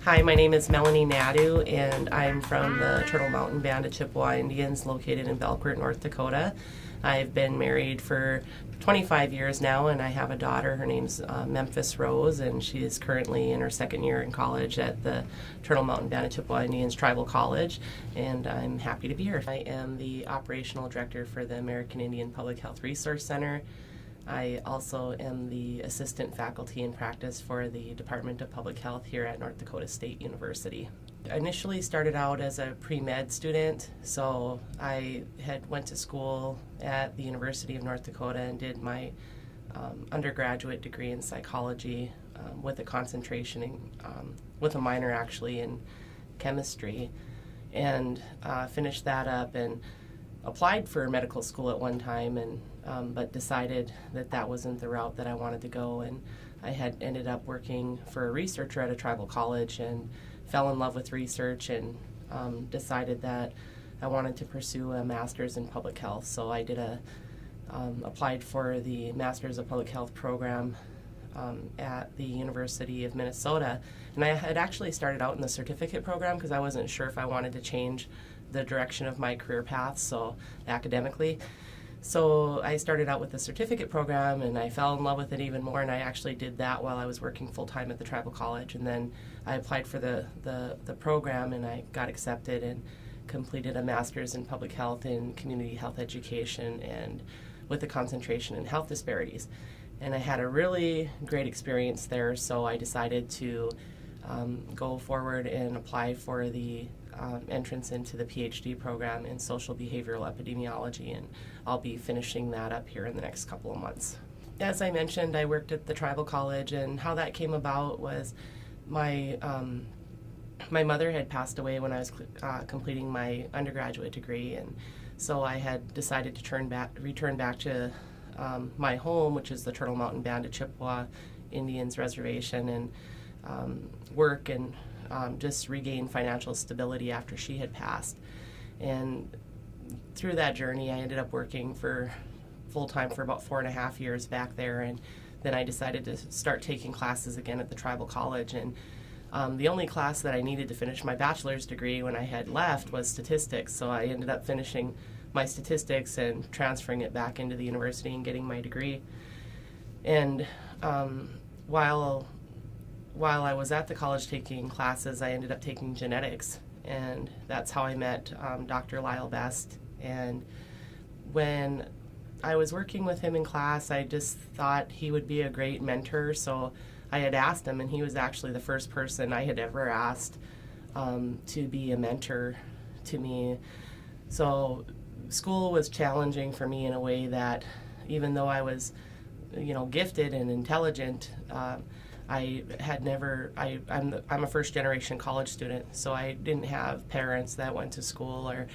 Hi, my name is Melanie Nadeau, and I'm from the Turtle Mountain Band of Chippewa Indians located in Belcourt, North Dakota. I've been married for 25 years now, and I have a daughter. Her name's Memphis Rose, and she is currently in her second year in college at the Turtle Mountain Band of Chippewa Indians Tribal College, and I'm happy to be here. I am the operational director for the American Indian Public Health Resource Center. I also am the assistant faculty in practice for the Department of Public Health here at North Dakota State University. I initially started out as a pre-med student, so I had went to school at the University of North Dakota and did my undergraduate degree in psychology with a concentration in, with a minor actually in chemistry, and finished that up and applied for medical school at one time, and but decided that that wasn't the route that I wanted to go, and I had ended up working for a researcher at a tribal college and fell in love with research and decided that I wanted to pursue a master's in public health. So I did applied for the Master's of Public Health program at the University of Minnesota, and I had actually started out in the certificate program because I wasn't sure if I wanted to change the direction of my career path, so academically. So I started out with the certificate program, and I fell in love with it even more, and I actually did that while I was working full-time at the tribal college. And then I applied for the program, and I got accepted and completed a master's in public health and community health education, and with a concentration in health disparities. And I had a really great experience there, so I decided to go forward and apply for the entrance into the PhD program in social behavioral epidemiology, and I'll be finishing that up here in the next couple of months. As I mentioned, I worked at the tribal college, and how that came about was my mother had passed away when I was completing my undergraduate degree, and so I had decided to return back to my home, which is the Turtle Mountain Band of Chippewa Indians Reservation, and work and just regain financial stability after she had passed. And through that journey, I ended up working for full-time for about 4.5 years back there, and then I decided to start taking classes again at the tribal college. And the only class that I needed to finish my bachelor's degree when I had left was statistics, so I ended up finishing my statistics and transferring it back into the university and getting my degree. And while I was at the college taking classes, I ended up taking genetics, and that's how I met Dr. Lyle Best. And when I was working with him in class, I just thought he would be a great mentor, so I had asked him, and he was actually the first person I had ever asked to be a mentor to me. So school was challenging for me in a way that, even though I was, gifted and intelligent, I'm a first generation college student, so I didn't have parents that went to school or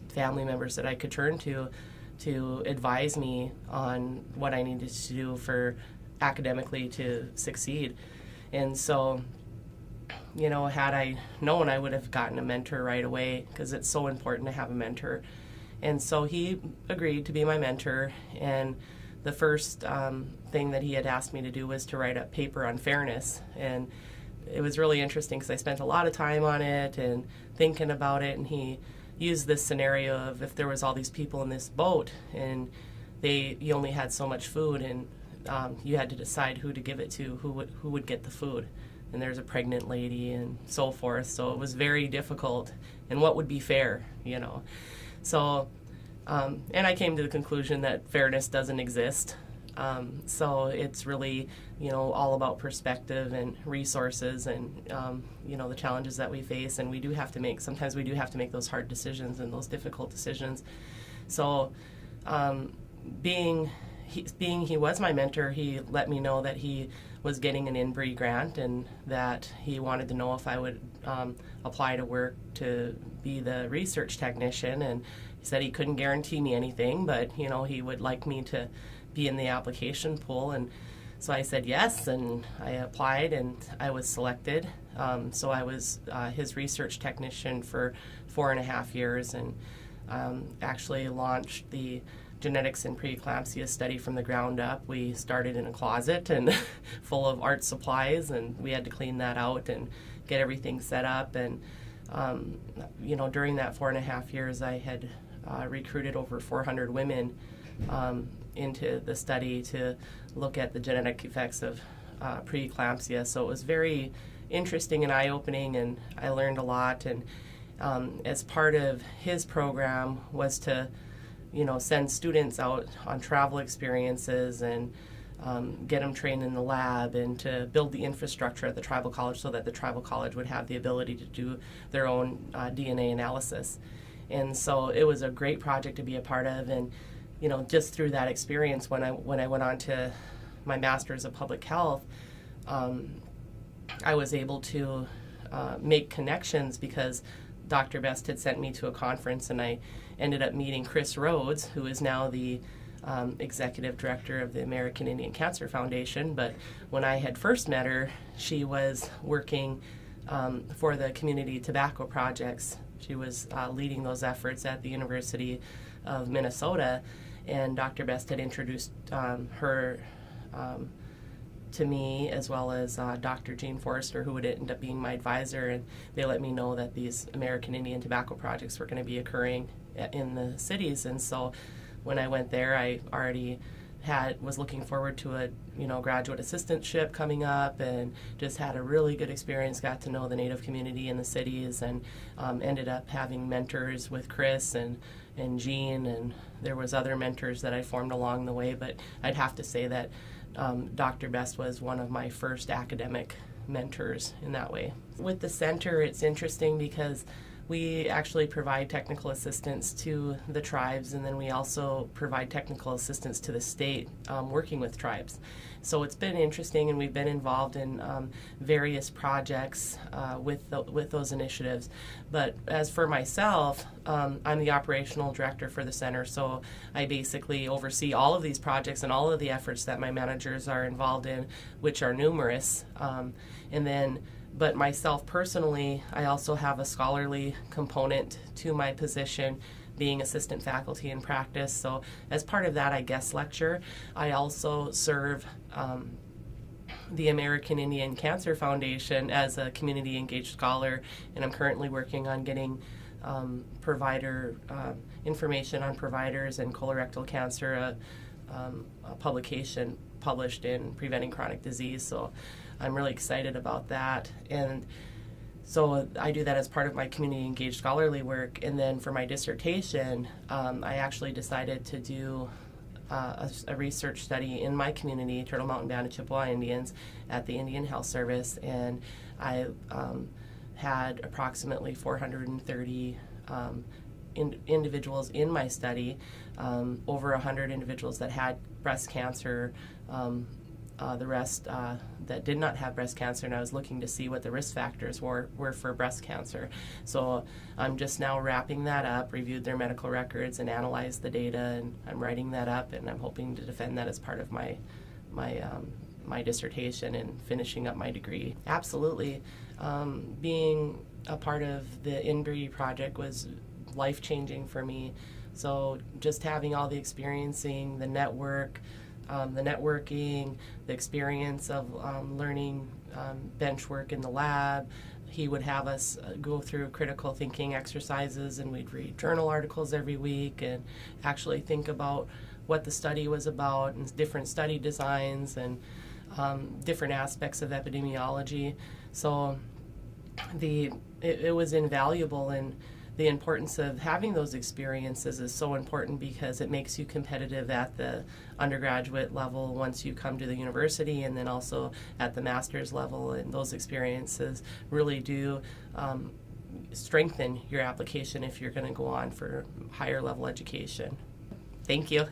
family members that I could turn to advise me on what I needed to do for academically to succeed. And so, had I known, I would have gotten a mentor right away, because it's so important to have a mentor. And so he agreed to be my mentor, and the first thing that he had asked me to do was to write a paper on fairness. And it was really interesting because I spent a lot of time on it and thinking about it, and he used this scenario of if there was all these people in this boat and you only had so much food, and you had to decide who to give it to, who would get the food. And there's a pregnant lady and so forth, so it was very difficult, and what would be fair, So and I came to the conclusion that fairness doesn't exist. So it's really, all about perspective and resources and, the challenges that we face. And sometimes we do have to make those hard decisions and those difficult decisions. So being he was my mentor, he let me know that he was getting an INBRE grant, and that he wanted to know if I would apply to work to be the research technician. And he said he couldn't guarantee me anything, but he would like me to be in the application pool. And so I said yes, and I applied, and I was selected. So I was his research technician for 4.5 years, and actually launched the genetics and preeclampsia study from the ground up. We started in a closet and full of art supplies, and we had to clean that out and get everything set up. And during that 4.5 years, I had recruited over 400 women into the study to look at the genetic effects of preeclampsia. So it was very interesting and eye-opening, and I learned a lot. And as part of his program was to send students out on travel experiences and get them trained in the lab, and to build the infrastructure at the tribal college so that the tribal college would have the ability to do their own DNA analysis. And so it was a great project to be a part of. And just through that experience, when I went on to my master's of public health, I was able to make connections because Dr. Best had sent me to a conference, and I ended up meeting Chris Rhodes, who is now the executive director of the American Indian Cancer Foundation. But when I had first met her, she was working for the community tobacco projects. She was leading those efforts at the University of Minnesota, and Dr. Best had introduced her to me, as well as Dr. Gene Forrester, who would end up being my advisor, and they let me know that these American Indian tobacco projects were going to be occurring in the cities. And so when I went there, I already was looking forward to a graduate assistantship coming up, and just had a really good experience, got to know the Native community in the cities, and ended up having mentors with Chris and Gene, and there was other mentors that I formed along the way. But I'd have to say that Dr. Best was one of my first academic mentors in that way. With the center, it's interesting because we actually provide technical assistance to the tribes, and then we also provide technical assistance to the state working with tribes. So it's been interesting, and we've been involved in various projects with those initiatives. But as for myself, I'm the operational director for the center, so I basically oversee all of these projects and all of the efforts that my managers are involved in, which are numerous. But myself personally, I also have a scholarly component to my position, being assistant faculty in practice. So as part of that, I guest lecture. I also serve the American Indian Cancer Foundation as a community engaged scholar, and I'm currently working on getting provider information on providers and colorectal cancer, a publication published in Preventing Chronic Disease. So I'm really excited about that. And so I do that as part of my community engaged scholarly work. And then for my dissertation, I actually decided to do a research study in my community, Turtle Mountain Band of Chippewa Indians, at the Indian Health Service. And I had approximately 430 individuals in my study, over 100 individuals that had breast cancer, the rest that did not have breast cancer, and I was looking to see what the risk factors were for breast cancer. So I'm just now wrapping that up, reviewed their medical records and analyzed the data, and I'm writing that up, and I'm hoping to defend that as part of my dissertation and finishing up my degree. Absolutely. Being a part of the INBRE project was life-changing for me. So just having all the experiencing, the networking, the experience of learning bench work in the lab. He would have us go through critical thinking exercises, and we'd read journal articles every week and actually think about what the study was about and different study designs and different aspects of epidemiology. So it was invaluable, and the importance of having those experiences is so important because it makes you competitive at the undergraduate level once you come to the university, and then also at the master's level. And those experiences really do strengthen your application if you're going to go on for higher level education. Thank you.